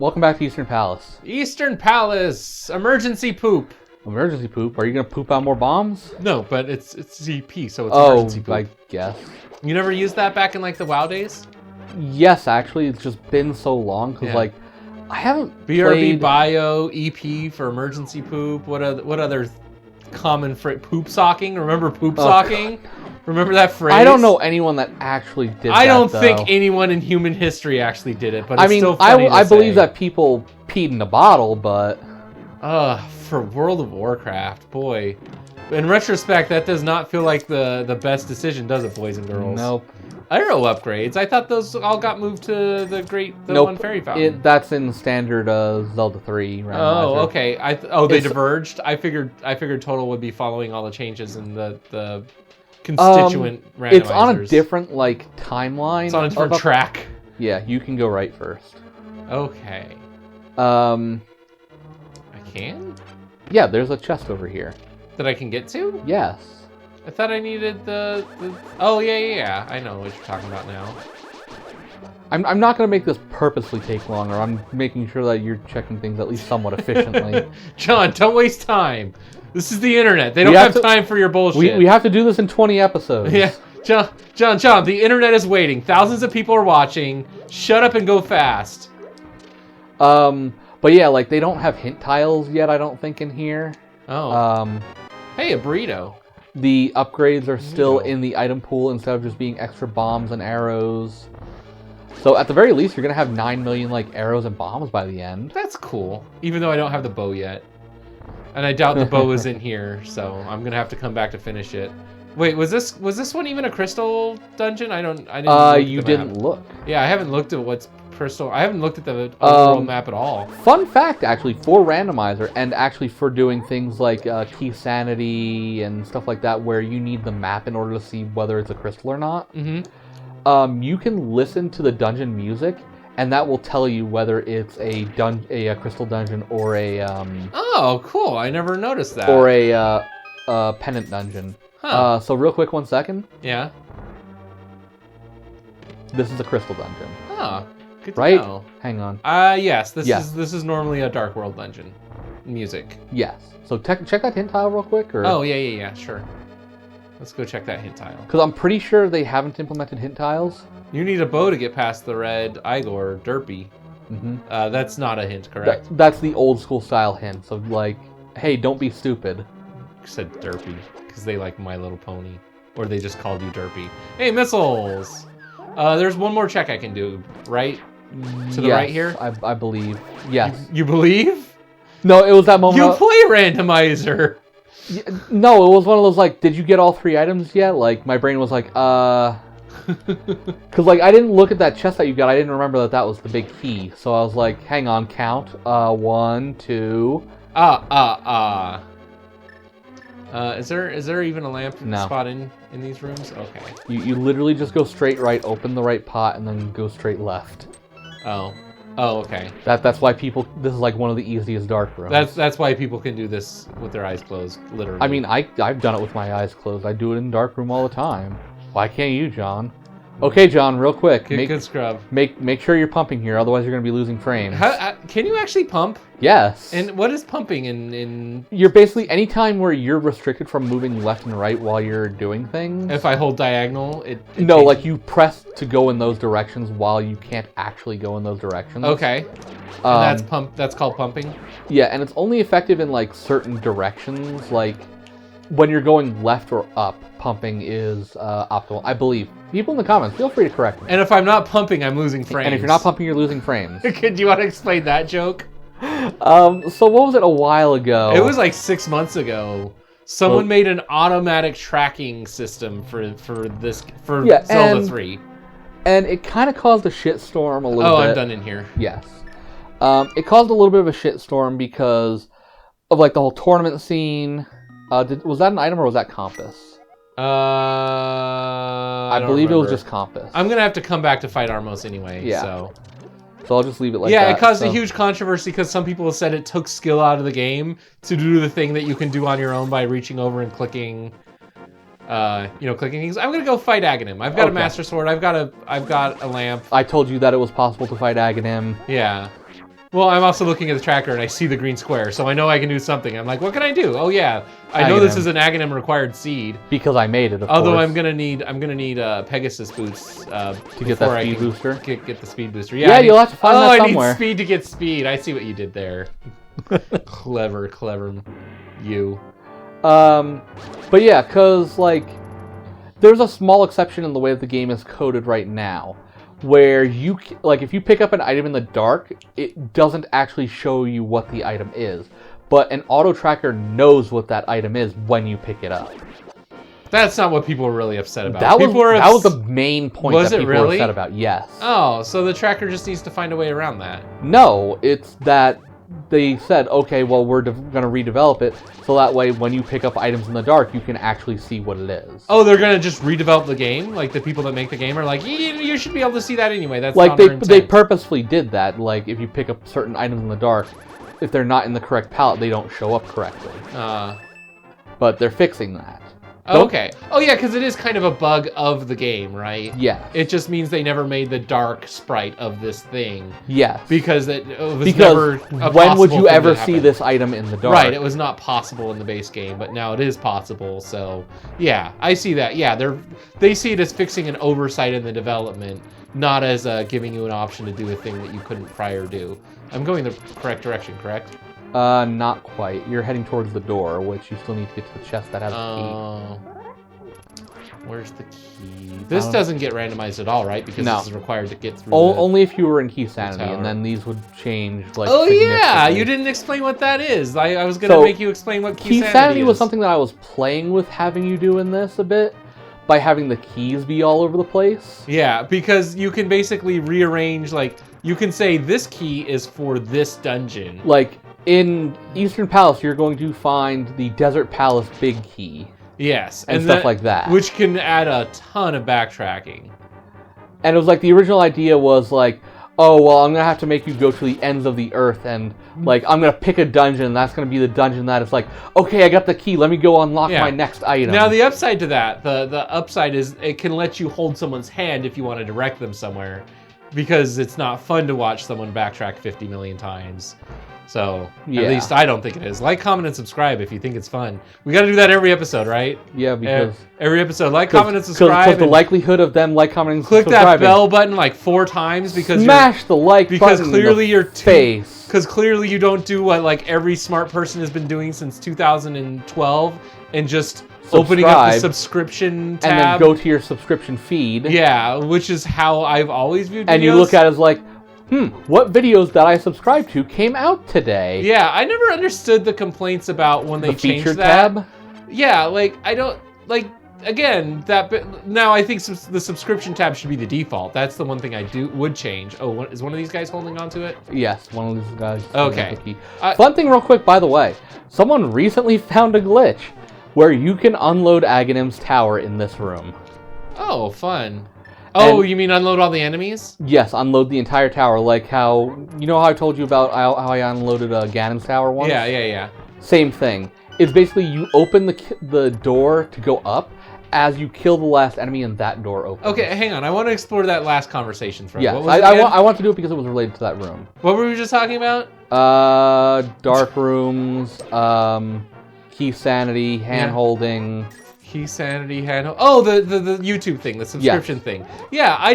Welcome back to Eastern Palace. Eastern Palace! Emergency poop! Emergency poop? Are you going to poop out more bombs? No, but it's ZP, so it's emergency poop. I guess. You never used that back in, like, the WoW days? Yes, actually. It's just been so long, because, like, I haven't BRB played... Bio, EP for emergency poop. What other common poop socking? Remember poop socking? Remember that phrase? I don't know anyone that actually did that, I don't think anyone in human history actually did it, but it's still funny I believe that people peed in a bottle, but... For World of Warcraft, boy. In retrospect, that does not feel like the best decision, does it, boys and girls? Nope. Arrow upgrades. I thought those all got moved to the one fairy fountain. That's in standard Zelda 3 randomizer. Oh, okay. They diverged. I figured total would be following all the changes in the constituent randomizers. It's on a different timeline. It's on a different track. Yeah, you can go right first. Okay. I can? Yeah, there's a chest over here. That I can get to? Yes. I thought I needed the... Oh, yeah. I know what you're talking about now. I'm not going to make this purposely take longer. I'm making sure that you're checking things at least somewhat efficiently. John, don't waste time. This is the internet. They don't have time for your bullshit. We have to do this in 20 episodes. Yeah. John, the internet is waiting. Thousands of people are watching. Shut up and go fast. But yeah, they don't have hint tiles yet, I don't think, in here. Oh. Hey, a burrito. The upgrades are still in the item pool instead of just being extra bombs and arrows. So at the very least, you're going to have 9 million arrows and bombs by the end. That's cool. Even though I don't have the bow yet. And I doubt the bow is in here, so I'm going to have to come back to finish it. Wait, was this one even a crystal dungeon? I didn't look you didn't look. Yeah, I haven't looked at what's crystal. I haven't looked at the overworld map at all. Fun fact, actually, for randomizer, and actually for doing things like key sanity and stuff like that, where you need the map in order to see whether it's a crystal or not. Mm-hmm. You can listen to the dungeon music, and that will tell you whether it's a crystal dungeon or a Oh, cool! I never noticed that. Or a pendant dungeon. Huh. So real quick, 1 second. Yeah. This is a crystal dungeon. Oh, good to right? know. Hang on. Yes. This is normally a Dark World dungeon. Music. Yes. So check that hint tile real quick. Or... Oh yeah. Sure. Let's go check that hint tile. Because I'm pretty sure they haven't implemented hint tiles. You need a bow to get past the red Igor Derpy. Mm-hmm. That's not a hint, correct? That's the old school style hints of hey, don't be stupid. You said Derpy because they like My Little Pony, or they just called you Derpy. Hey, missiles! There's one more check I can do, right? To the right here? I believe. Yes. You believe? No, it was that moment. You play randomizer! No, it was one of those, did you get all 3 items yet? My brain was Because, I didn't look at that chest that you got. I didn't remember that was the big key. So I was like, hang on, count. 1, 2... Is there even a lamp spot in these rooms? Okay. You literally just go straight right, open the right pot, and then go straight left. Oh, okay. That's why people. This is one of the easiest dark rooms. That's why people can do this with their eyes closed, literally. I mean, I've done it with my eyes closed. I do it in dark room all the time. Why can't you, John? Okay, John, real quick. Good scrub. Make sure you're pumping here, otherwise you're going to be losing frames. Can you actually pump? Yes. And what is pumping in... You're basically, anytime where you're restricted from moving left and right while you're doing things. If I hold diagonal, it No, you press to go in those directions while you can't actually go in those directions. Okay. And that's called pumping? Yeah, and it's only effective in, certain directions. When you're going left or up, pumping is optimal, I believe. People in the comments, feel free to correct me. And if I'm not pumping, I'm losing frames. And if you're not pumping, you're losing frames. Do you want to explain that joke? So what was it a while ago? It was 6 months ago. Someone made an automatic tracking system for Zelda 3. And it kind of caused a shitstorm a little bit. Oh, I'm done in here. Yes. It caused a little bit of a shitstorm because of the whole tournament scene. Was that an item or was that compass? I believe remember. it was just compass. I'm gonna have to come back to fight Armos anyway. Yeah. So I'll just leave it that. Yeah, it caused a huge controversy because some people said it took skill out of the game to do the thing that you can do on your own by reaching over and clicking, clicking things. I'm gonna go fight Aghanim. I've got a Master Sword. I've got a lamp. I told you that it was possible to fight Aghanim. Yeah. Well, I'm also looking at the tracker and I see the green square, so I know I can do something. I'm like, what can I do? Oh yeah, I know this is an Aghanim required seed because I made it. Although course. I'm gonna need Pegasus boots to get that speed booster. Get the speed booster. Yeah, you'll have to find that somewhere. I need speed to get speed. I see what you did there. clever you. But yeah, cause like there's a small exception in the way that the game is coded right now, where you like if you pick up an item in the dark, it doesn't actually show you what the item is, but an auto tracker knows what that item is when you pick it up. That's not what people were really upset about. That was the main point that people were upset about. Yes. Oh, so the tracker just needs to find a way around that. No, it's that they said, okay, well, we're going to redevelop it, so that way when you pick up items in the dark, you can actually see what it is. Oh, they're going to just redevelop the game? Like, the people that make the game are like, you should be able to see that anyway. That's like, they purposefully did that. Like, if you pick up certain items in the dark, if they're not in the correct palette, they don't show up correctly. But they're fixing that. Okay. Oh, yeah, because it is kind of a bug of the game, right? Yeah. It just means they never made the dark sprite of this thing. Yes. Because it was never when would you ever see this item in the dark? Right, it was not possible in the base game, but now it is possible, so... Yeah, I see that. Yeah, they see it as fixing an oversight in the development, not as giving you an option to do a thing that you couldn't prior do. I'm going the correct direction, correct? Not quite. You're heading towards the door, which you still need to get to the chest that has the key. Where's the key? This doesn't get randomized at all, right? Because this is required to get through only if you were in Key Sanity, and then these would change, like, oh, yeah! You didn't explain what that is. I was going to make you explain what Key Sanity is. Was something that I was playing with having you do in this a bit, by having the keys be all over the place. Yeah, because you can basically rearrange, like, you can say this key is for this dungeon. Like, in Eastern Palace, you're going to find the Desert Palace big key. Yes. And stuff like that. Which can add a ton of backtracking. And it was like, the original idea was like, oh, well, I'm going to have to make you go to the ends of the earth, and, like, I'm going to pick a dungeon, and that's going to be the dungeon that is like, okay, I got the key, let me go unlock my next item. Now, the upside to that, the upside is it can let you hold someone's hand if you want to direct them somewhere, because it's not fun to watch someone backtrack 50 million times. So, at least I don't think it is. Like, comment, and subscribe if you think it's fun. We got to do that every episode, right? Yeah, because... Every episode. Like, comment, and subscribe. Because the likelihood of them commenting, and subscribing... Click that bell button like 4 times because Smash the like button clearly in the face. Because clearly you don't do what, like, every smart person has been doing since 2012 and just... Opening up the subscription tab. And then go to your subscription feed. Yeah, which is how I've always viewed videos. And you look at it as like... what videos that I subscribed to came out today? Yeah, I never understood the complaints about when they changed that. Tab? Yeah, like, I don't, like, again, now I think the subscription tab should be the default. That's the one thing I would change. Oh, is one of these guys holding on to it? Yes, one of these guys. Okay. Fun thing real quick, by the way. Someone recently found a glitch where you can unload Aghanim's tower in this room. Oh, fun. Oh, you mean unload all the enemies? Yes, unload the entire tower, like how... You know how I told you about how I unloaded Ghanim's tower once? Yeah. Same thing. It's basically you open the door to go up as you kill the last enemy and that door opens. Okay, hang on. I want to explore that last conversation thread. Yes, I want to do it because it was related to that room. What were we just talking about? Dark rooms, Key Sanity, hand-holding... Key Sanity, oh, the YouTube thing, the subscription thing. Yeah,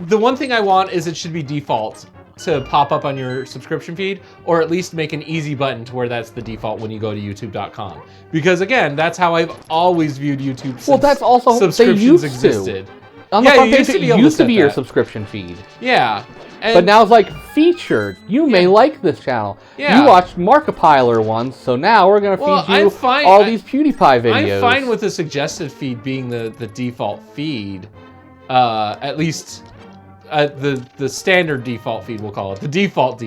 the one thing I want is it should be default to pop up on your subscription feed, or at least make an easy button to where that's the default when you go to youtube.com. Because again, that's how I've always viewed YouTube since that's also subscriptions existed. On the front page, it used to be your subscription feed. Yeah. But now it's like, featured. You may like this channel. Yeah. You watched Markiplier once, so now we're going to feed you all these PewDiePie videos. I'm fine with the suggested feed being the default feed. At least the standard default feed, we'll call it. The default.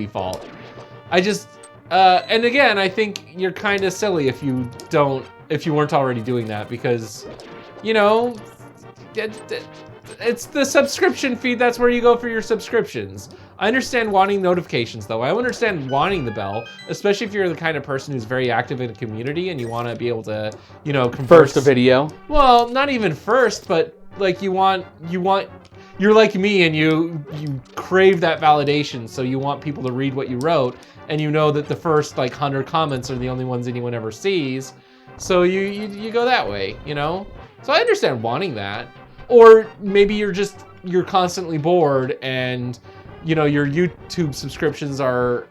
And again, I think you're kind of silly if you weren't already doing that, because, you know... It's the subscription feed. That's where you go for your subscriptions. I understand wanting notifications, though. I understand wanting the bell, especially if you're the kind of person who's very active in a community and you want to be able to, converse. First a video. Well, not even first, but like you want you're like me and you crave that validation, so you want people to read what you wrote, and you know that the first like 100 comments are the only ones anyone ever sees, so you go that way, you know? So I understand wanting that. Or maybe you're constantly bored and your YouTube subscriptions are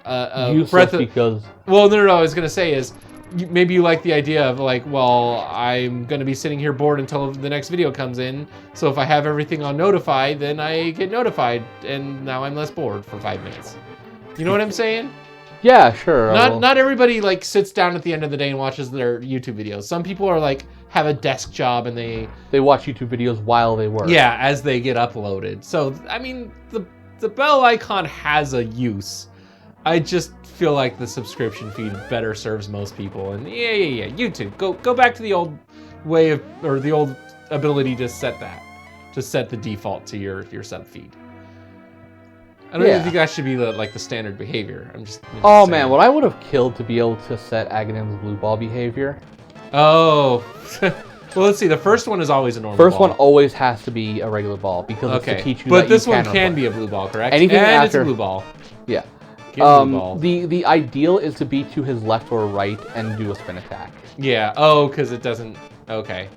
useless because... Well, no, I was gonna say is maybe you like the idea of like, well, I'm gonna be sitting here bored until the next video comes in. So if I have everything on notify, then I get notified, and now I'm less bored for 5 minutes. You know what I'm saying? Yeah, sure. Not everybody like sits down at the end of the day and watches their YouTube videos. Some people are like have a desk job and they watch YouTube videos while they work. Yeah, as they get uploaded. So I mean, the bell icon has a use. I just feel like the subscription feed better serves most people. And yeah. YouTube, go back to the old way of, or the old ability to set the default to your sub feed. I don't even think that should be the standard behavior. I'm just oh man, what I would have killed to be able to set Aghanim's blue ball behavior. Oh. Well, let's see. The first one is always a normal First ball. one always has to be a regular ball because it's to teach you but that this you one can can be a blue ball, correct? Anything and after, it's a blue ball. Yeah. Blue ball. The ideal is to be to his left or right and do a spin attack. Yeah. Oh, because it doesn't. Okay.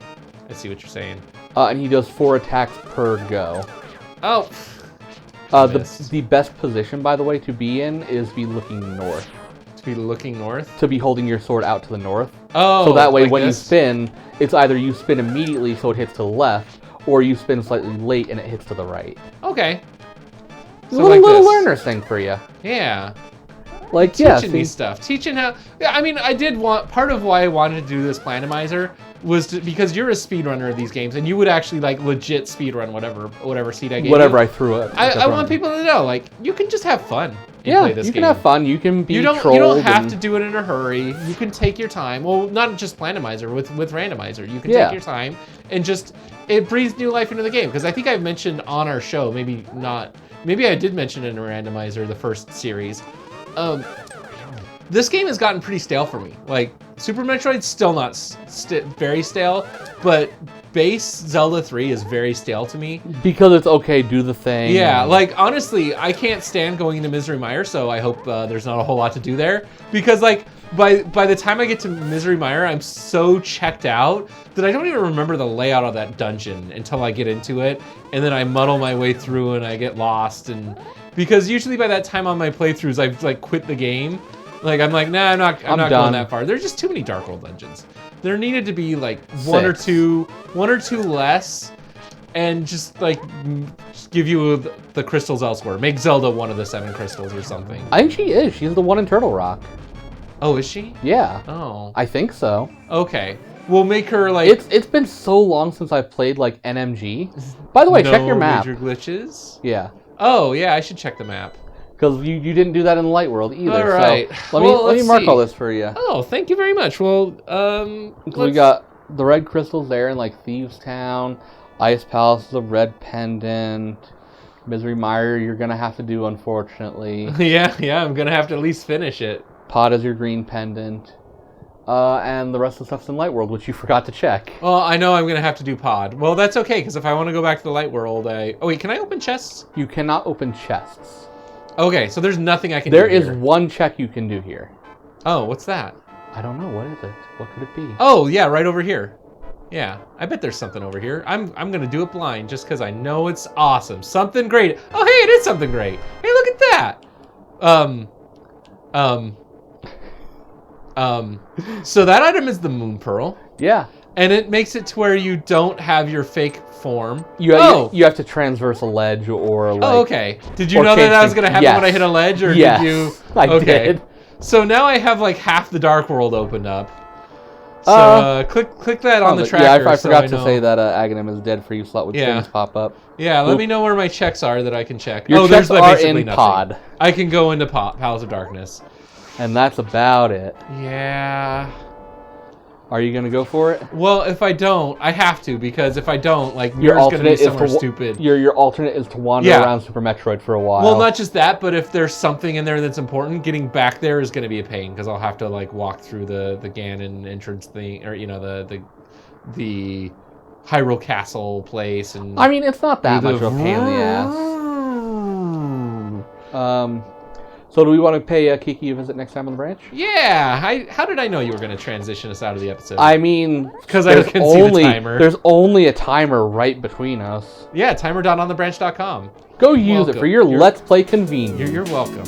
I see what you're saying. And he does 4 attacks per go. Oh. The best position, by the way, to be in is be looking north. To be looking north? To be holding your sword out to the north. Oh, so that way like when this? you spin, it's either you spin immediately so it hits to the left, or you spin slightly late and it hits to the right. Okay. So little learner's thing for you. Yeah. Like, teaching me stuff. Teaching how... Yeah, I mean, I did want... Part of why I wanted to do this Plandomizer was because you're a speedrunner of these games, and you would actually, like, legit speedrun whatever seed I gave Whatever you. I threw it. I want people to know, like, you can just have fun and play this game. You can have fun. You can be trolled. You don't have to do it in a hurry. You can take your time. Well, not just Plandomizer, with Randomizer. You can take your time and just... It breathes new life into the game. Because I think I've mentioned on our show, maybe not... Maybe I did mention it in Randomizer, the first series. This game has gotten pretty stale for me. Like, Super Metroid's still not very stale, but base Zelda 3 is very stale to me. Because it's okay, do the thing. Yeah, like, honestly, I can't stand going into Misery Mire, so I hope there's not a whole lot to do there. Because, like, by the time I get to Misery Mire, I'm so checked out that I don't even remember the layout of that dungeon until I get into it, and then I muddle my way through and I get lost. And because usually by that time on my playthroughs, I've, like, quit the game. Like, I'm like, nah, I'm not going that far. There's just too many Dark World dungeons. There needed to be like one or two less, and just like give you the crystals elsewhere. Make Zelda one of the 7 crystals or something. I think she is. She's the one in Turtle Rock. Oh, is she? Yeah. Oh. I think so. Okay. We'll make her like... It's been so long since I've played like NMG. By the way, check your map. No major glitches? Yeah. Oh, yeah, I should check the map. Because you didn't do that in the Light World either. All right. So let me mark all this for you. Oh, thank you very much. Well, we got the red crystals there in like Thieves Town, Ice Palace, the red pendant, Misery Mire. You're gonna have to do, unfortunately. yeah, I'm gonna have to at least finish it. Pod is your green pendant. And the rest of the stuff's in Light World, which you forgot to check. Well, I know I'm going to have to do Pod. Well, that's okay, because if I want to go back to the Light World, Oh, wait, can I open chests? You cannot open chests. Okay, so there's nothing I can do There is here. one check you can do here. Oh, what's that? I don't know. What is it? What could it be? Oh, yeah, right over here. Yeah, I bet there's something over here. I'm going to do it blind just because I know it's awesome. Something great. Oh, hey, it is something great. Hey, look at that. So that item is the Moon Pearl. Yeah. And it makes it to where you don't have your fake form. You have to transverse a ledge or like... Oh, okay. Did you know that was going to happen when I hit a ledge? Or did you... I did. So now I have like half the Dark World opened up. So click that on the tracker. Yeah, I forgot to say that Aghanim is dead for you slot with things pop up. Yeah, let me know where my checks are that I can check. Your checks there's are basically in nothing. Pod. I can go into Palace of Darkness. And that's about it. Yeah. Are you going to go for it? Well, if I don't, I have to, because if I don't, like, Muir's going to be somewhere stupid. Your alternate is to wander around Super Metroid for a while. Well, not just that, but if there's something in there that's important, getting back there is going to be a pain, because I'll have to, like, walk through the Ganon entrance thing, or, you know, the Hyrule Castle place. And I mean, it's not that do much the of a pain in the ass. So do we want to pay Kiki a visit next time on the branch? Yeah. How did I know you were going to transition us out of the episode? I mean, because I can see the timer. There's only a timer right between us. Yeah, timer.onthebranch.com. Go use it for your Let's Play convenience. You're welcome.